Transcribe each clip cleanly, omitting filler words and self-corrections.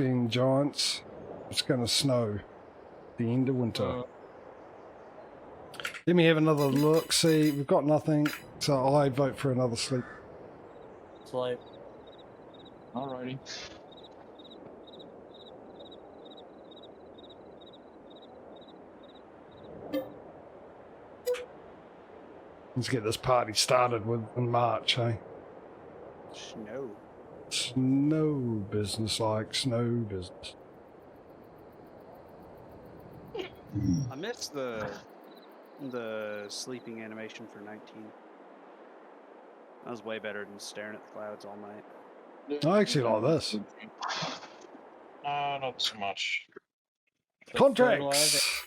expecting giants. It's going to snow the end of winter. Let me have another look. See, we've got nothing, so I vote for another sleep. Sleep. Alrighty. Let's get this party started with in March, eh? Snow. Snow business, like snow business. I missed the sleeping animation for 19. That was way better than staring at the clouds all night. I actually like this. Not so much. Contracts!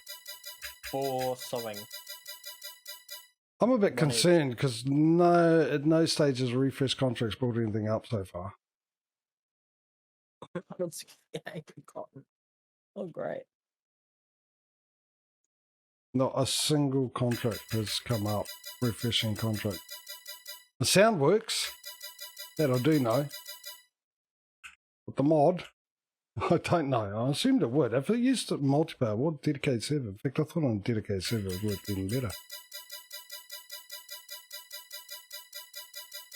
For sewing. I'm a bit concerned because at no stage has refresh contracts brought anything up so far. 168 cotton. Oh, great. Not a single contract has come up, refreshing contract. The sound works, that I do know. But the mod, I don't know. I assumed it would. If it used to multiplayer, what dedicated server? In fact, I thought on a dedicated server it would work even better.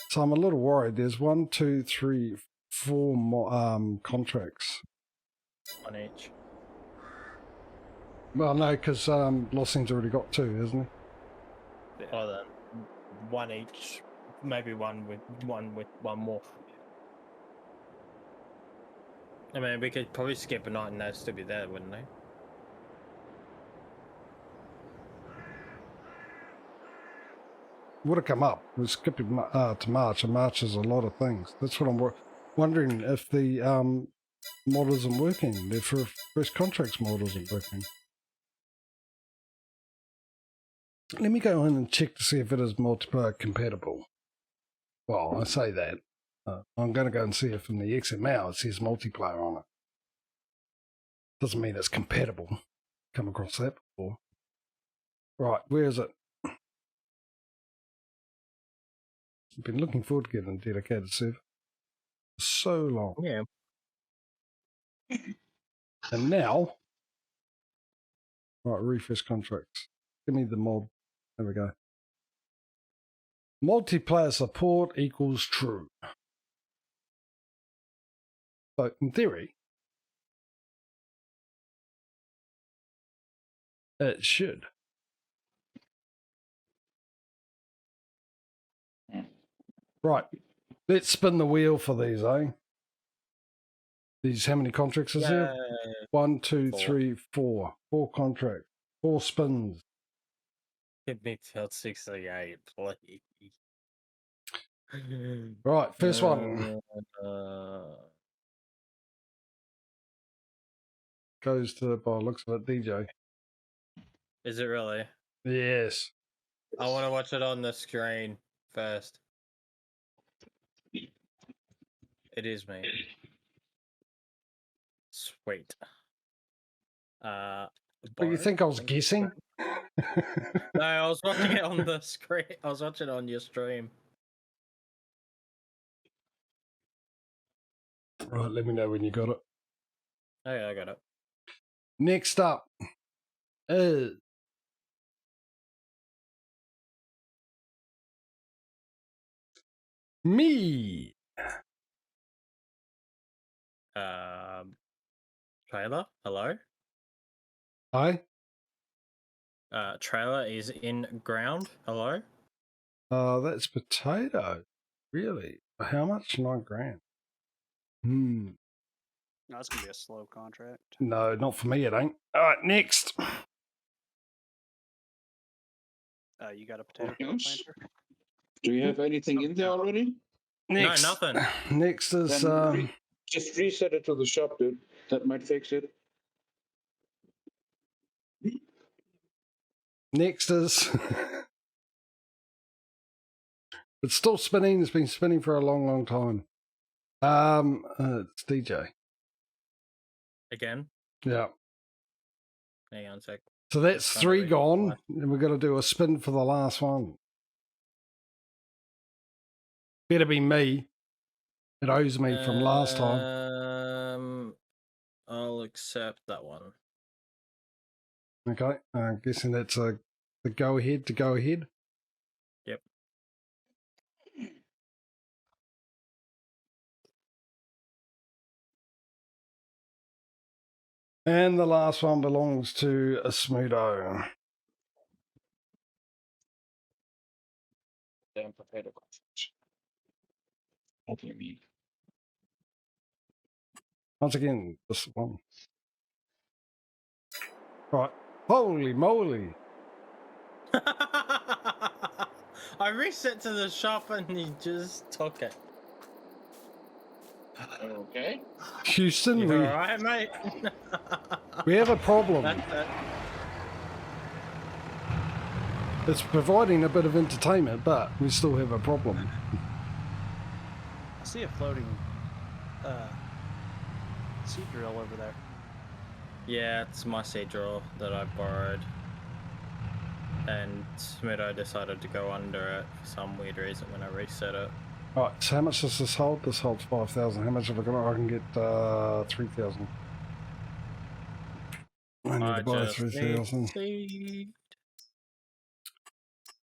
So I'm a little worried. There's 1, 2, 3, 4 contracts. On each. Well, no, because Lossing's already got 2, isn't he? Yeah. Oh, then one each. Maybe one with one more. I mean, we could probably skip a night and they'd still be there, wouldn't they? Would have come up. We're skipping to March, and March is a lot of things. That's what I'm wondering, if the mod isn't working. The first contracts mod isn't working. Let me go in and check to see if it is multiplayer compatible. Well, I say that. I'm going to go and see if in the XML it says multiplayer on it. Doesn't mean it's compatible. Come across that before. Right, where is it? I've been looking forward to getting a dedicated server for so long. Yeah. And now, right, refresh contracts. Give me the mod. There we go. Multiplayer support equals true. So, in theory, it should. Right, let's spin the wheel for these, eh? These, how many contracts is there? 1, 2, 3, 4. 4 contracts. 4 spins. Give me till 68, please. Right, first one. Goes to, by the looks of it, DJ. Is it really? Yes. I want to watch it on the screen first. It is me. Sweet. But you think I was guessing? No, I was watching it on the screen. I was watching it on your stream. Right, let me know when you got it. Oh, yeah, I got it. Next up is me. Trailer, hello? Hi. Trailer is in ground, hello? That's potato. Really? How much? 9 grand. No, it's going to be a slow contract. No, not for me, it ain't. All right, next. You got a potato Yes. planter? Do you have anything in there already? Next. No, nothing. Next is... Then just reset it to the shop, dude. That might fix it. Next is... It's still spinning. It's been spinning for a long, long time. It's DJ. Again? Yeah. Hang on a sec. So that's 3 gone, and we've got to do a spin for the last one. Better be me. It owes me from last time. I'll accept that one. Okay, I'm guessing that's the go ahead to go ahead. Yep. And the last one belongs to a Smudo. Damn potato conference. What do you mean? Once again, this one. Right. Holy moly. I reset to the shop and he just took it. Okay. Houston, You we alright, mate? we have a problem. That's it. It's providing a bit of entertainment, but we still have a problem. I see a floating seed drill over there. Yeah, it's my seed drill that I borrowed. And Smudo decided to go under it for some weird reason when I reset it. Right, so how much does this hold? This holds 5,000. How much have I got? I can get 3,000. I need to buy 3,000. Seed.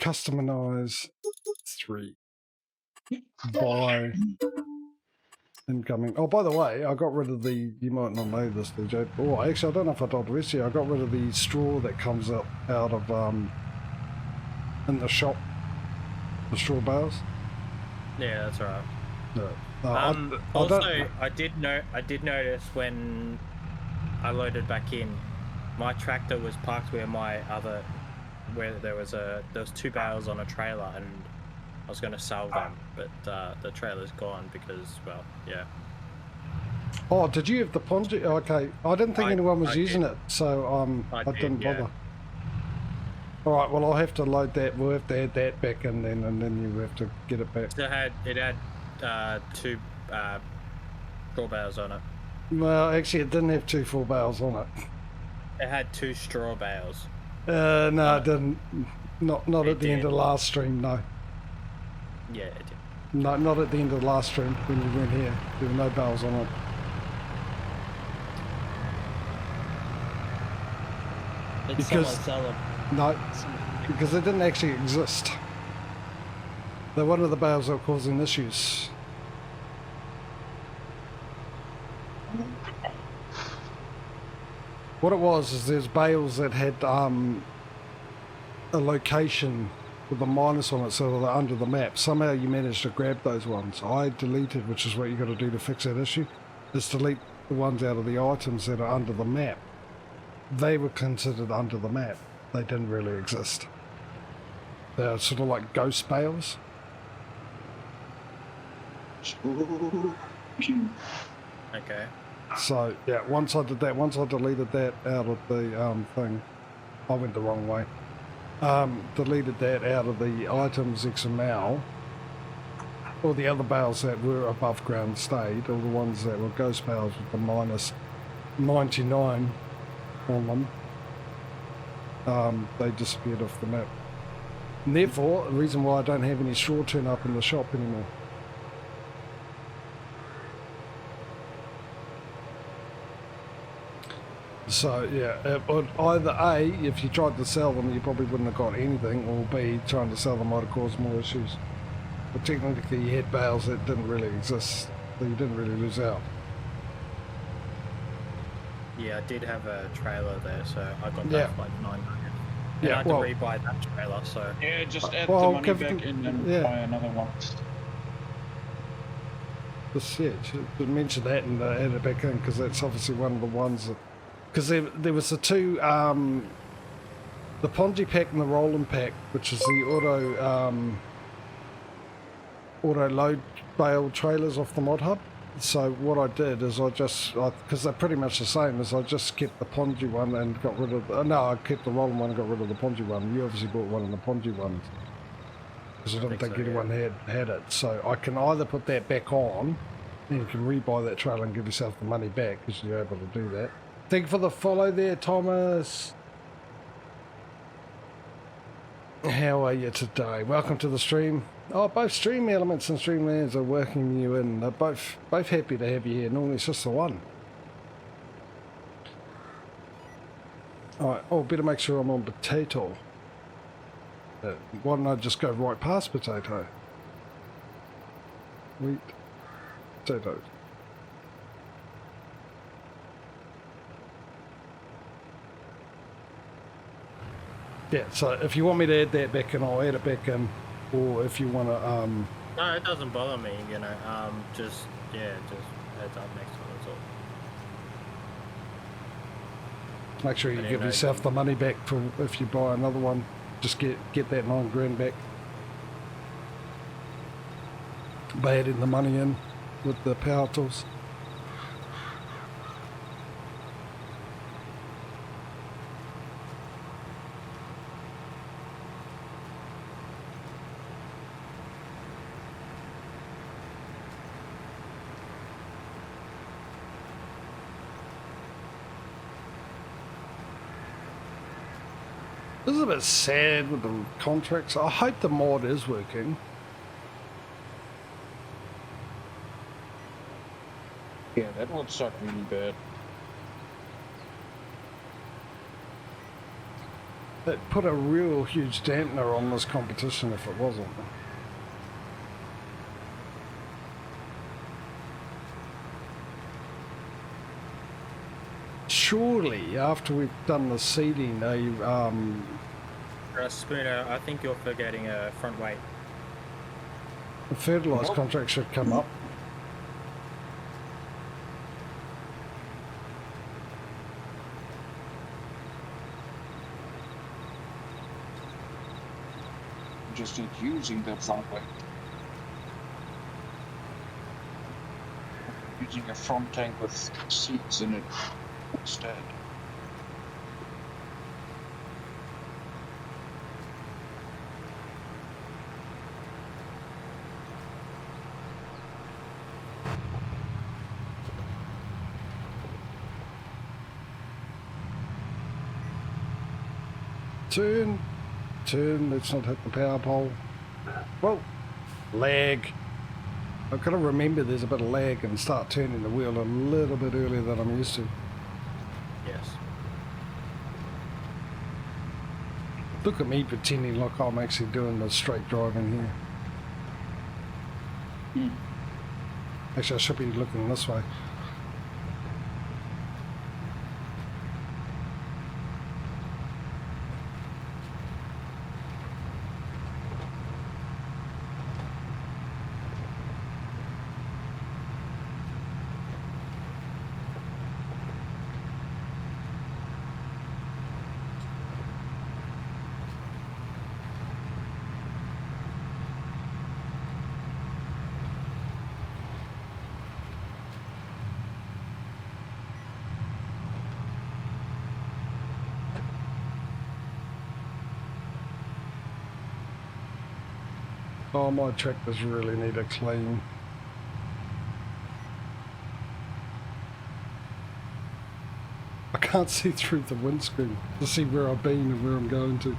Customize 3. Buy. Incoming. Oh, by the way, I got rid of the, you might not know this, DJ. Oh, actually, I don't know if I told the rest of you. I got rid of the straw that comes up out of, in the shop. The straw bales. Yeah, that's right. No. I did notice when I loaded back in, my tractor was parked where there was 2 bales on a trailer, and I was going to sell them, but the trailer's gone because, well, yeah. Oh, did you have the Ponzi? Okay, I didn't think anyone was using it, so I didn't bother. Yeah. All right, well, I'll have to load that. We'll have to add that back in then, and then you have to get it back. So it had 2 straw bales on it. Well, actually, it didn't have 2 full bales on it. It had 2 straw bales. No, it didn't. Not at the end of the did. last stream, no. Yeah, it did. No, not at the end of the last stream when you went here. There were no bales on it. It's Because- sell them. No, because they didn't actually exist. They're one of the bales that were causing issues. What it was is there's bales that had a location with a minus on it, so they're under the map. Somehow you managed to grab those ones. I deleted, which is what you got to do to fix that issue, is delete the ones out of the items that are under the map. They were considered under the map. They didn't really exist. They're sort of like ghost bales. Okay. So yeah, once I did that, once I deleted that out of the thing, I went the wrong way. Deleted that out of the items XML. All the other bales that were above ground stayed. All the ones that were ghost bales with the minus 99 on them, they disappeared off the map. And therefore, the reason why I don't have any straw turn up in the shop anymore. So yeah, it would either A, if you tried to sell them, you probably wouldn't have got anything, or B, trying to sell them might have caused more issues. But technically you had bales that didn't really exist, so you didn't really lose out. Yeah, I did have a trailer there, so I got that Yeah. for like 900. And Yeah, I had to well- rebuy that trailer, so Yeah, just add Well, the money give back them- in and yeah. buy another one. Just yeah, should mention that and add it back in, because that's obviously one of the ones that, because there was the two, the Ponzi pack and the Roland pack, which is the auto load bale trailers off the mod hub. So what I did is because they're pretty much the same, is I just kept the Ponzi one and got rid of I kept the Roland one and got rid of the Ponzi one. You obviously bought one of the Ponzi ones, because I didn't think so, anyone had it. So I can either put that back on, and you can rebuy that trailer and give yourself the money back, because you're able to do that. Thank you for the follow there, Thomas. How are you today? Welcome to the stream. Oh, both Stream Elements and Streamlands are working you in. They're both happy to have you here. Normally it's just the one. Alright, oh, better make sure I'm on potato. Why don't I just go right past potato? Wheat, potatoes. Yeah, so if you want me to add that back in, I'll add it back in. Or if you want to, No, it doesn't bother me, you know. Just heads up next time, that's all. make sure you I give didn't know yourself you- the money back for if you buy another one. Just get that $9 back by adding the money in with the power tools. This is a bit sad with the contracts. I hope the mod is working. Yeah, that would suck really bad. It put a real huge dampener on this competition if it wasn't. Surely, after we've done the seeding, Spooner, I think you're forgetting a front weight. the fertilise Nope. contract should come up. Just not using that front way. Using a front tank with seats in it instead. Turn, let's not hit the power pole. Whoa, lag. I've got to remember there's a bit of lag and start turning the wheel a little bit earlier than I'm used to. Yes. Look at me pretending like I'm actually doing the straight driving here. Actually, I should be looking this way. Oh, my tractors really need a clean. I can't see through the windscreen to see where I've been and where I'm going to.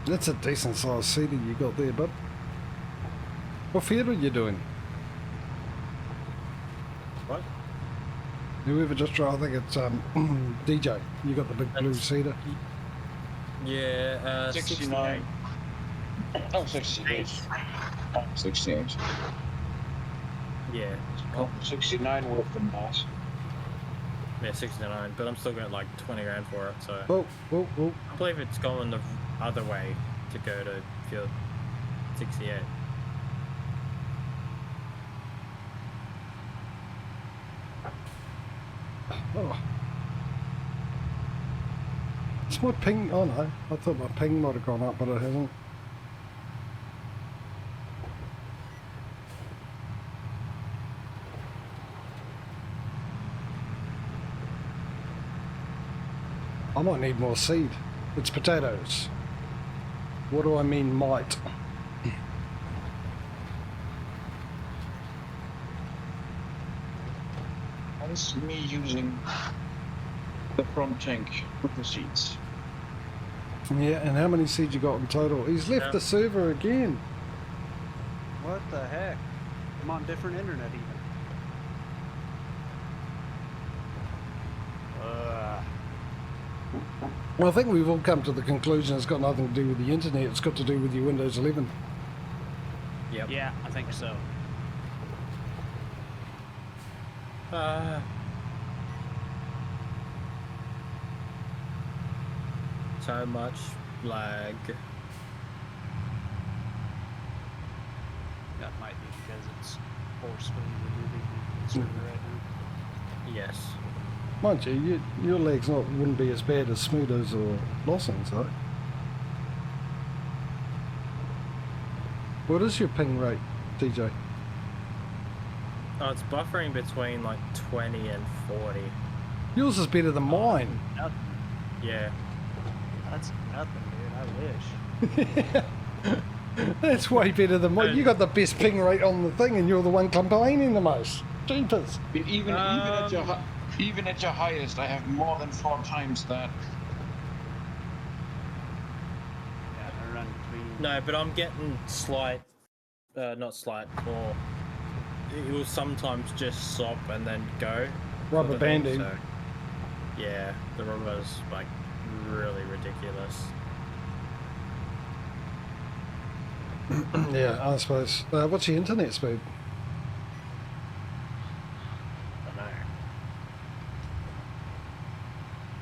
That's a decent sized seating you got there, bud. What field are you doing? What? Whoever just drove, I think it's DJ. You got the big blue That's- cedar. Yeah, 69. Oh, 68. 68. Yeah. Oh, 69 would have been nice. Yeah, 69, but I'm still getting like 20 grand for it, so Whoa, whoa, whoa. I believe it's going the other way to go to field 68. Oh. It's my ping. Oh no, I thought my ping might have gone up, but it hasn't. I might need more seed. It's potatoes. What do I mean might? That's me using the front tank with the seats. Yeah, and how many seeds you got in total? He's left Yeah. the server again. What the heck? I'm on different internet even. Well, I think we've all come to the conclusion it's got nothing to do with the internet. It's got to do with your Windows 11. Yep. Yeah, I think so. So much lag. That might be because it's forcefully removing the server right now. Yes. Mind you, your legs wouldn't be as bad as Smudo's or Lawson's, though. What is your ping rate, DJ? Oh, it's buffering between like 20 and 40. Yours is better than mine. Nothing. Yeah. That's nothing, dude. I wish. That's way better than mine. You got the best ping rate on the thing, and you're the one complaining the most. Jeepers. Even at your highest, I have more than 4 times that. Yeah, I run between. No, but I'm getting slight, not slight, or it will sometimes just stop and then go. Rubber sort of thing, banding. so, yeah, the rubber's like really ridiculous. Yeah, I suppose. What's your internet speed? I don't know.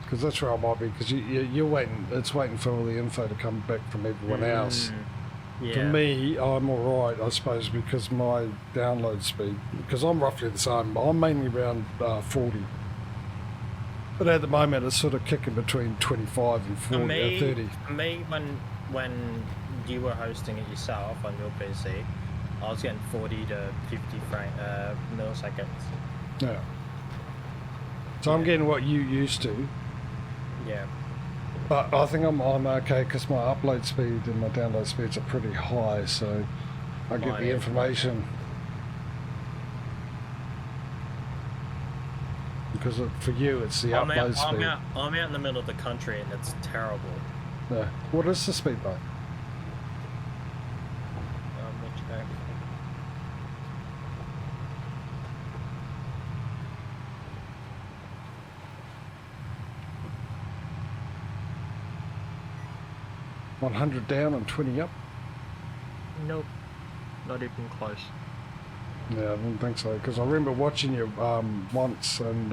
Because that's where I might be. Because you're waiting. It's waiting for all the info to come back from everyone else. Yeah. For me, I'm all right, I suppose, because my download speed. Because I'm roughly the same. I'm mainly around 40. But at the moment, it's sort of kicking between 25 and 40, For me, 30. For me, when you were hosting it yourself on your PC, I was getting 40 to 50 milliseconds. Yeah. So I'm getting what you used to. Yeah. But I think I'm okay because my upload speed and my download speeds are pretty high, so I get Mine the is. information. Because for you, it's the upload speed. I'm out in the middle of the country and it's terrible. Yeah. What is the speed though? Let me check. $100 down and 20 up? Nope. Not even close. Yeah, I didn't think so. Because I remember watching you once and...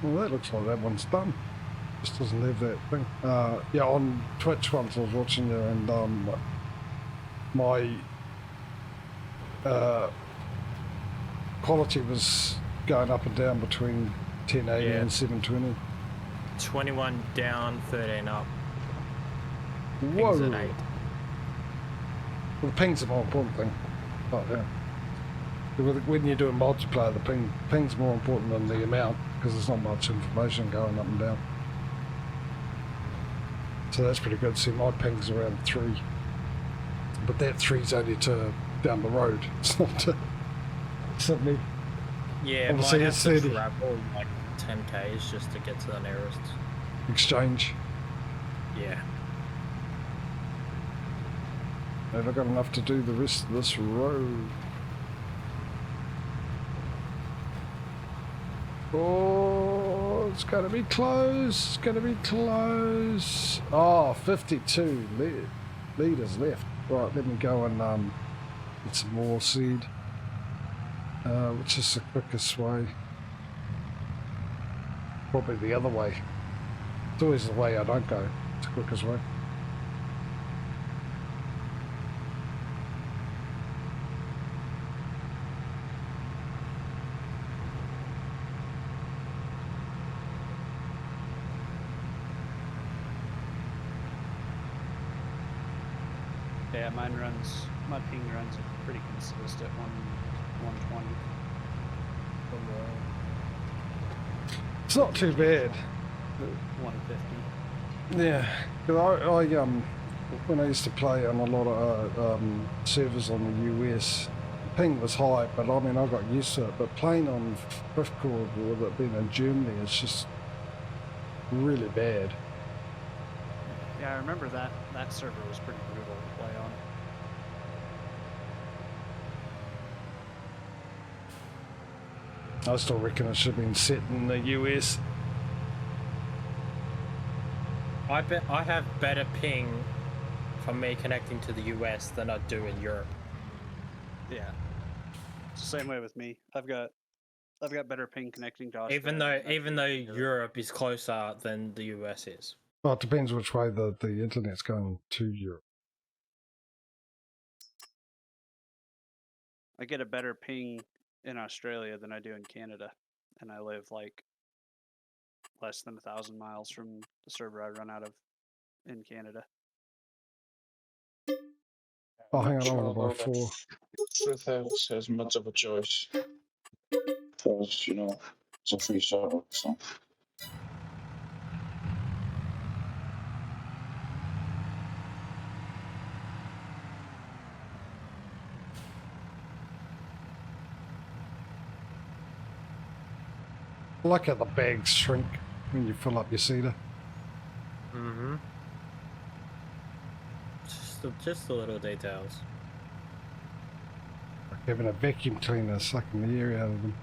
well, that looks like that one's done. Just doesn't have that thing. Yeah, on Twitch once I was watching you and my quality was going up and down between 1080 Yeah. and 720. 21 down, 13 up. Whoa! Pings at 8. Well, the ping's the more important thing. But yeah. When you're doing multiplayer, the ping's more important than the amount because there's not much information going up and down. So that's pretty good. See, my ping's around 3. But that 3's only to down the road. It's not to Sydney. Yeah, Obviously mine it's has to 30. travel like 10 k's just to get to the nearest. Exchange. Yeah. And I've got enough to do the rest of this road. Oh, it's going to be close. It's going to be close. Oh, 52 litres left. Right, let me go and get some more seed. Which is the quickest way? Probably the other way. It's always the way I don't go. It's the quickest way. Yeah, my ping runs pretty consistent, 120. It's not too bad. 150. Yeah, because I when I used to play on a lot of servers on the US, ping was high, but I mean, I got used to it. But playing on 5th chord with it being in Germany, it's just really bad. Yeah, I remember that server was pretty brutal to play on. I still reckon it should have been set in the US. I bet I have better ping from me connecting to the US than I do in Europe. Yeah, it's the same way with me. I've got better ping connecting to Even Australia. though Europe is closer than the US is. Well, it depends which way the internet's going to Europe. I get a better ping in Australia than I do in Canada, and I live like less than 1,000 miles from the server I run out of in Canada. Oh, hang on, Sure, I'm gonna buy though, 4. that Frith has much of a choice. Because, you know, it's a free server, so. I like how the bags shrink when you fill up your cedar. Mm-hmm. Just the little details. Like having a vacuum cleaner sucking the air out of them.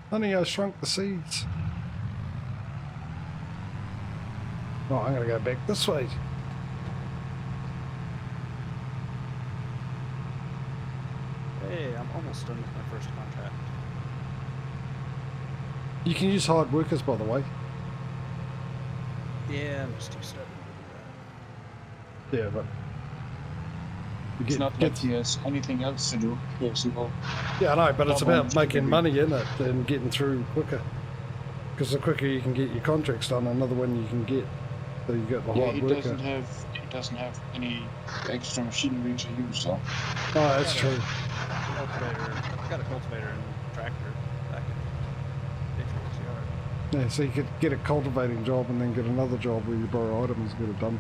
Honey, I shrunk the seeds. Oh, I'm gonna go back this way. Hey, I'm almost done with my first contract. You can use hired workers, by the way. Yeah, I'm just too stubborn to do that. Yeah, but you It's not like he has anything else to do. Yes, no. yeah, I know, but it's Not about much making to do. money in it and getting through quicker. Because the quicker you can get your contracts done, another one you can get. So you get the Yeah, hired he worker. doesn't have any extra machinery to use, so. Oh, that's true. I got a cultivator and tractor back in Patrio's yard. Yeah, so you could get a cultivating job and then get another job where you borrow items and get it done.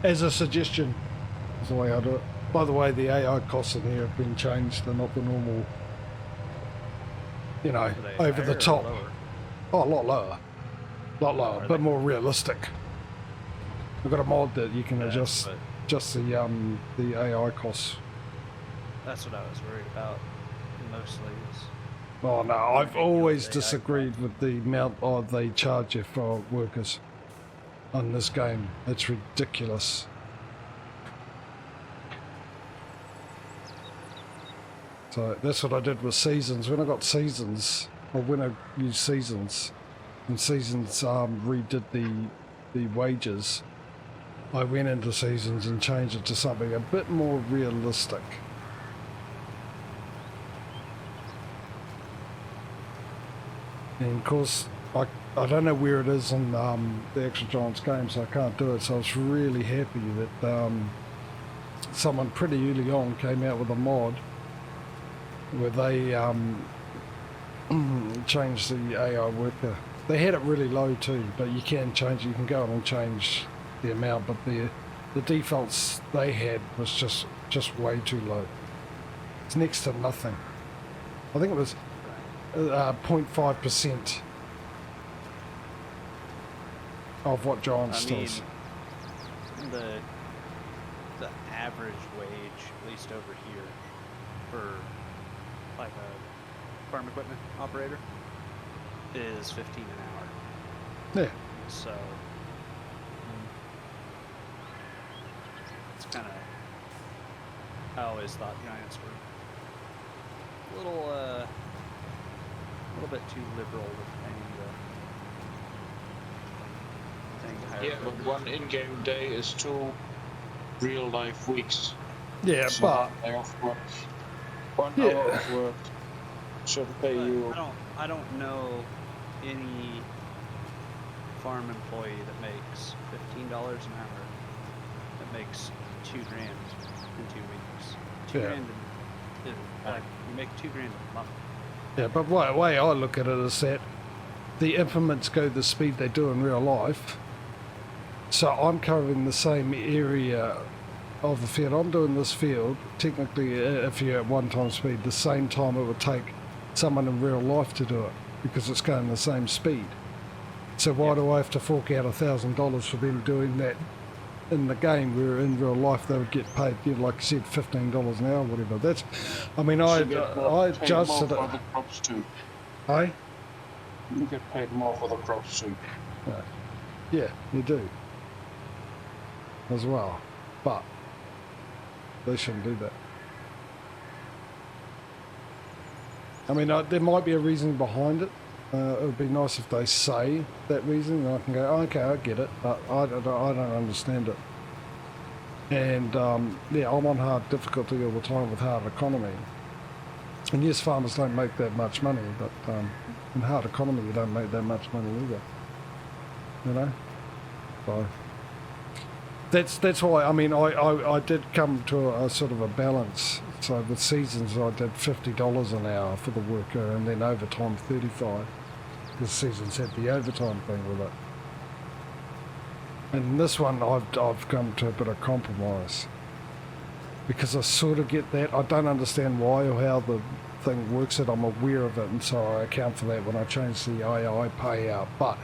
As a suggestion, is the way I do it. By the way, the AI costs in here have been changed. They're not the normal, you know, Are they over the higher or top. lower? Oh, a lot lower. A lot lower, Are but they? more realistic. I've got a mod that you can Yeah, adjust but just the AI costs. that's what I was worried about mostly. Is Oh no, I've Maybe always with AI disagreed with the amount they charge you for workers on this game. It's ridiculous. So that's what I did with seasons. When I got seasons, or when I used seasons, and seasons redid the wages, I went into seasons and changed it to something a bit more realistic. And of course, I don't know where it is in the Extra Giants game, so I can't do it. So I was really happy that someone pretty early on came out with a mod where they changed the AI worker. They had it really low too, but you can change. You can go on and change the amount, but the defaults they had was just way too low. It's next to nothing. I think it was 0.5% of what Giants does. the average wage, at least over here, for like a farm equipment operator, is $15 an hour. Yeah. So it's kind of. I always thought Giants were a little bit too liberal with paying the higher. Yeah, but one in-game day is 2 real-life weeks. Yeah, So but 1 day of work, 1 Yeah. hour of work should pay But you. I don't know any farm employee that makes $15 an hour that makes $2 grand in 2 weeks. $2 Yeah. grand like you make $2 grand a month. yeah, but the way I look at it is that the implements go the speed they do in real life, So I'm covering the same area of the field. I'm doing this field, technically, if you're at 1 time speed, the same time it would take someone in real life to do it, because it's going the same speed. So why do I have to fork out $1,000 for them doing that in the game, where in real life they would get paid, you know, like you said, $15 an hour, whatever. That's, I mean, I adjusted it. For the crops too. Hey? You get paid more for the crops too. Yeah, you do. As well. But they shouldn't do that. I mean, there might be a reason behind it. It would be nice if they say that reason, and I can go, oh, okay, I get it, but I don't understand it. And yeah, I'm on hard difficulty all the time with hard economy. And yes, farmers don't make that much money, but in hard economy you don't make that much money either. You know? So that's why, I mean, I did come to a sort of a balance. So with seasons I did $50 an hour for the worker, and then overtime 35, because seasons had the overtime thing with it. And this one I've come to a bit of compromise, because I sort of get that. I don't understand why or how the thing works, it. I'm aware of it, and so I account for that when I change the AI payout, but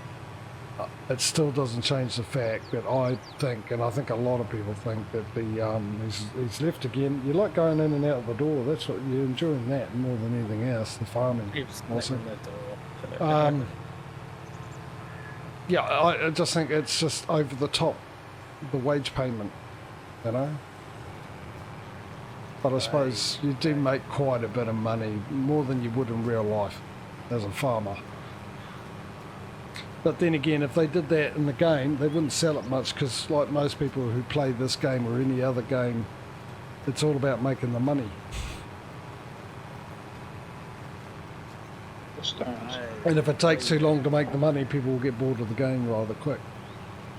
it still doesn't change the fact that I think, and I think a lot of people think, that the he's left again. You like going in and out of the door. That's what you're enjoying, that more than anything else. The farming. Also. Yeah, I just think it's just over the top, the wage payment, you know. But I suppose you do make quite a bit of money, more than you would in real life as a farmer. But then again, if they did that in the game, they wouldn't sell it much, because like most people who play this game or any other game, it's all about making the money. And if it takes too long to make the money, people will get bored of the game rather quick.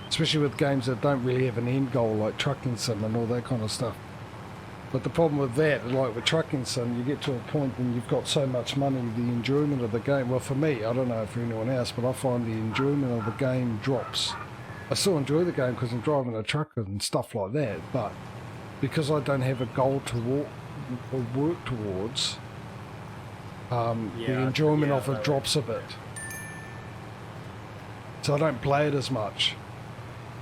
Especially with games that don't really have an end goal, like Trucking Sim and all that kind of stuff. But the problem with that, like with Trucking Sim, you get to a point when you've got so much money, the enjoyment of the game, well for me, I don't know for anyone else, but I find the enjoyment of the game drops. I still enjoy the game because I'm driving a truck and stuff like that, but because I don't have a goal to work towards, the enjoyment of it drops a bit. So I don't play it as much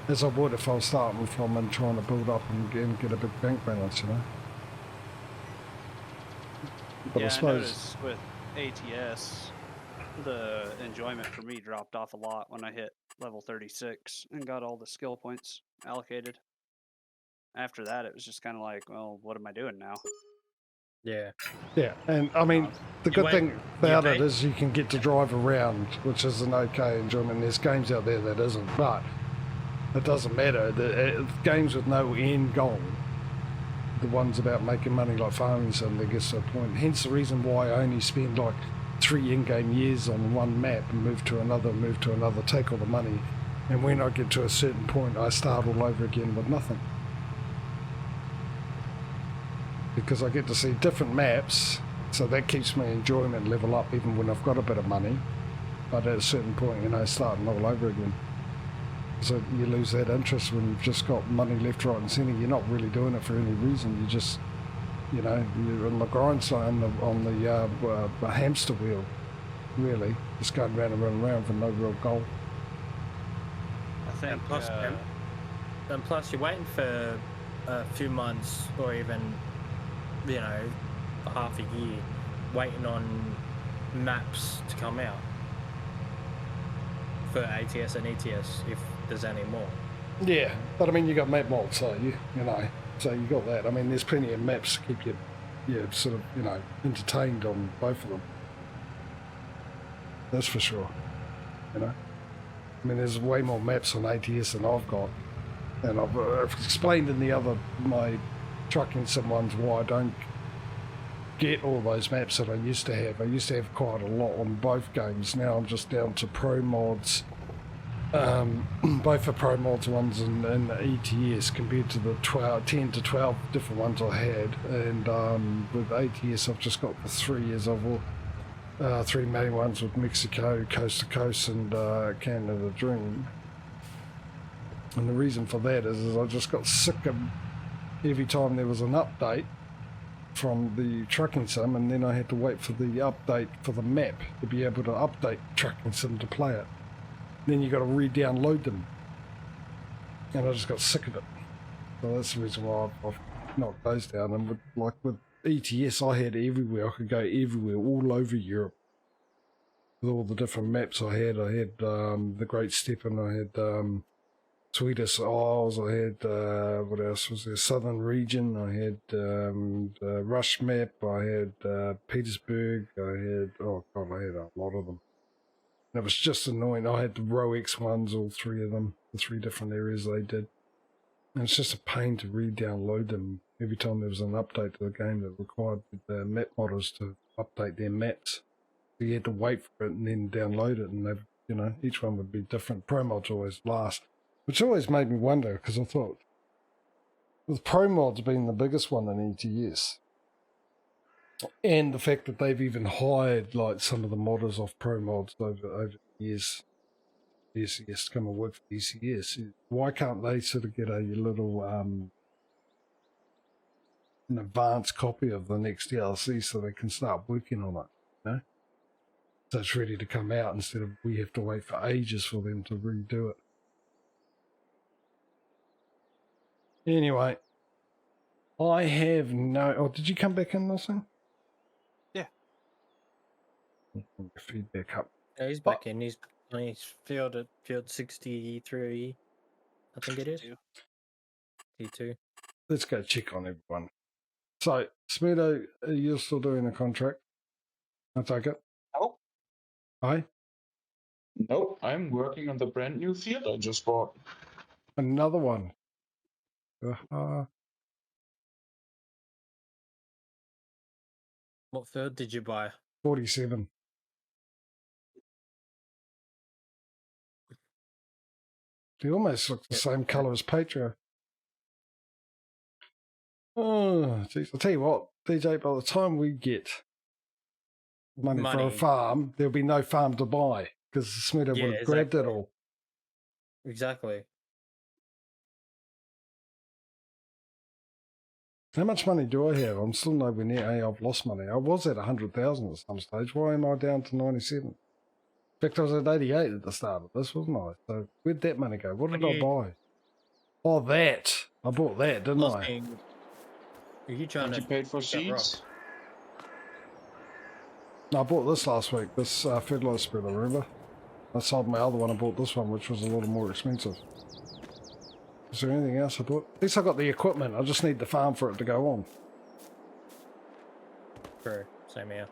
as I would if I was starting from and trying to build up and get a big bank balance, you know. But yeah, I suppose I noticed with ATS, the enjoyment for me dropped off a lot when I hit level 36 and got all the skill points allocated. After that, it was just kind of like, well, what am I doing now? Yeah. Yeah, and I mean, the good thing about it pay- is you can get to drive around, which is an okay enjoyment. There's games out there that isn't, but it doesn't matter. The games with no end goal, the ones about making money like farming sim, that gets to a point. Hence the reason why I only spend like 3 in-game years on one map and move to another, take all the money, and when I get to a certain point, I start all over again with nothing. Because I get to see different maps, so that keeps my enjoyment level up even when I've got a bit of money. But at a certain point, you know, starting all over again. So you lose that interest when you've just got money left, right and centre. You're not really doing it for any reason. You just, you know, you're on the grindstone, on the hamster wheel, really. Just going round and round and round for no real goal. I think. And plus, you're waiting for a few months or even, you know, half a year, waiting on maps to come out for ATS and ETS, if there's any more. Yeah, but I mean, you got map mods, so you know, so you got that. I mean, there's plenty of maps to keep you, sort of, you know, entertained on both of them. That's for sure. You know, I mean, there's way more maps on ATS than I've got, and I've explained in the other my Trucking Sim ones why I don't get all those maps that I used to have. I used to have quite a lot on both games. Now I'm just down to pro mods, both the pro mods ones and ETS, compared to the 10 to 12 different ones I had. And with ATS I've just got the 3 years of all 3 main ones with Mexico, Coast to Coast, and Canada Dream. And the reason for that is I just got sick of every time there was an update from the trucking sim, and then I had to wait for the update for the map to be able to update trucking sim to play it. Then you got to re-download them, and I just got sick of it. So that's the reason why I've knocked those down. And with ETS, I had everywhere. I could go everywhere, all over Europe, with all the different maps I had. I had the Great Steppen, I had Swedish Isles, I had, what else was there, Southern Region, I had the Rush map, I had Petersburg, I had, oh god, I had a lot of them. And it was just annoying. I had the Row X ones, all three of them, the 3 different areas they did. And it's just a pain to re-download them every time there was an update to the game that required the map modders to update their maps. So you had to wait for it and then download it, and they, you know, each one would be different. Pro mods always last. Which always made me wonder, because I thought, with Pro mods being the biggest one in ETS, and the fact that they've even hired like some of the modders off Pro mods over the years, ECS to come and work for ECS, why can't they sort of get a little an advanced copy of the next DLC so they can start working on it, you know? So it's ready to come out instead of we have to wait for ages for them to redo it. Anyway, I have no... Oh, did you come back in, Nelson? Yeah. Feedback up. Yeah, he's back in. He's on his field at field 63, I think it is. T2. Let's go check on everyone. So, Smedo, you're still doing a contract? I take it? Nope. Aye? Nope, I'm working on the brand new field I just bought. Another one. What field did you buy? 47. They almost look the same colour as Patrio. Oh, geez. I'll tell you what, DJ, by the time we get money for a farm, there'll be no farm to buy, because Smedo would have grabbed it all. Exactly. How much money do I have? I'm still nowhere near. Hey, I've lost money. I was at 100,000 at some stage. Why am I down to 97? In fact, I was at 88 at the start of this, wasn't I? So where'd that money go? What did I buy? Oh, that. I bought that, didn't I? Are you trying to... You paid for seeds? No, I bought this last week, this fertilizer spreader, remember? I sold my other one, I bought this one, which was a little more expensive. Is there anything else I bought? At least I got the equipment, I just need the farm for it to go on. True, same here.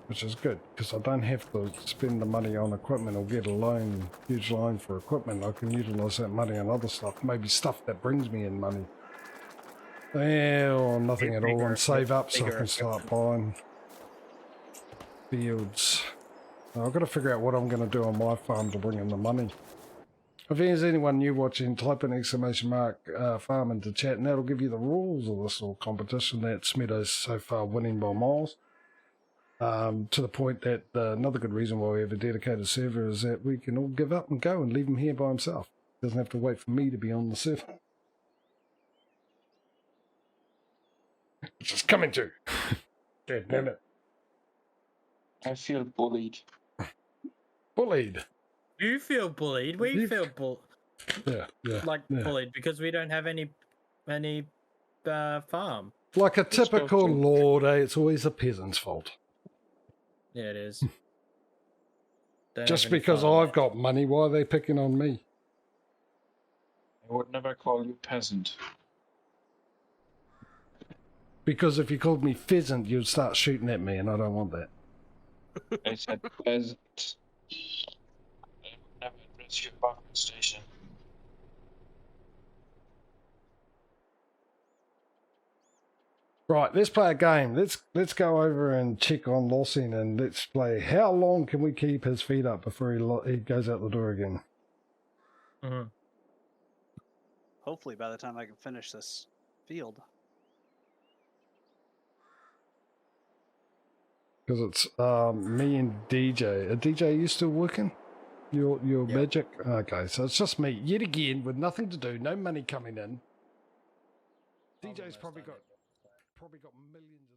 Which is good, because I don't have to spend the money on equipment or get a loan, huge loan for equipment. I can utilise that money on other stuff, maybe stuff that brings me in money. Well, nothing at all, and save up so I can start buying fields. Now, I've got to figure out what I'm going to do on my farm to bring in the money. If there's anyone new watching, type in ! Farm into chat, and that'll give you the rules of this little competition that Smedo's so far winning by miles. To the point that another good reason why we have a dedicated server is that we can all give up and go and leave him here by himself. He doesn't have to wait for me to be on the server. Which is coming to. God damn it. I feel bullied. Bullied. You feel bullied? We feel bullied. Yeah. Bullied because we don't have any farm. Like a typical lord, it's always the peasant's fault. Yeah, it is. Just because I've got money, why are they picking on me? I would never call you peasant. Because if you called me pheasant, you'd start shooting at me, and I don't want that. I said peasant. I would never address your buffing station. Right, let's play a game. Let's go over and check on Lawson, and let's play. How long can we keep his feet up before he goes out the door again? Mm-hmm. Hopefully by the time I can finish this field. Because it's me and DJ. DJ, are you still working? Your Yep. magic? Okay, so it's just me yet again with nothing to do, no money coming in. DJ's probably got millions.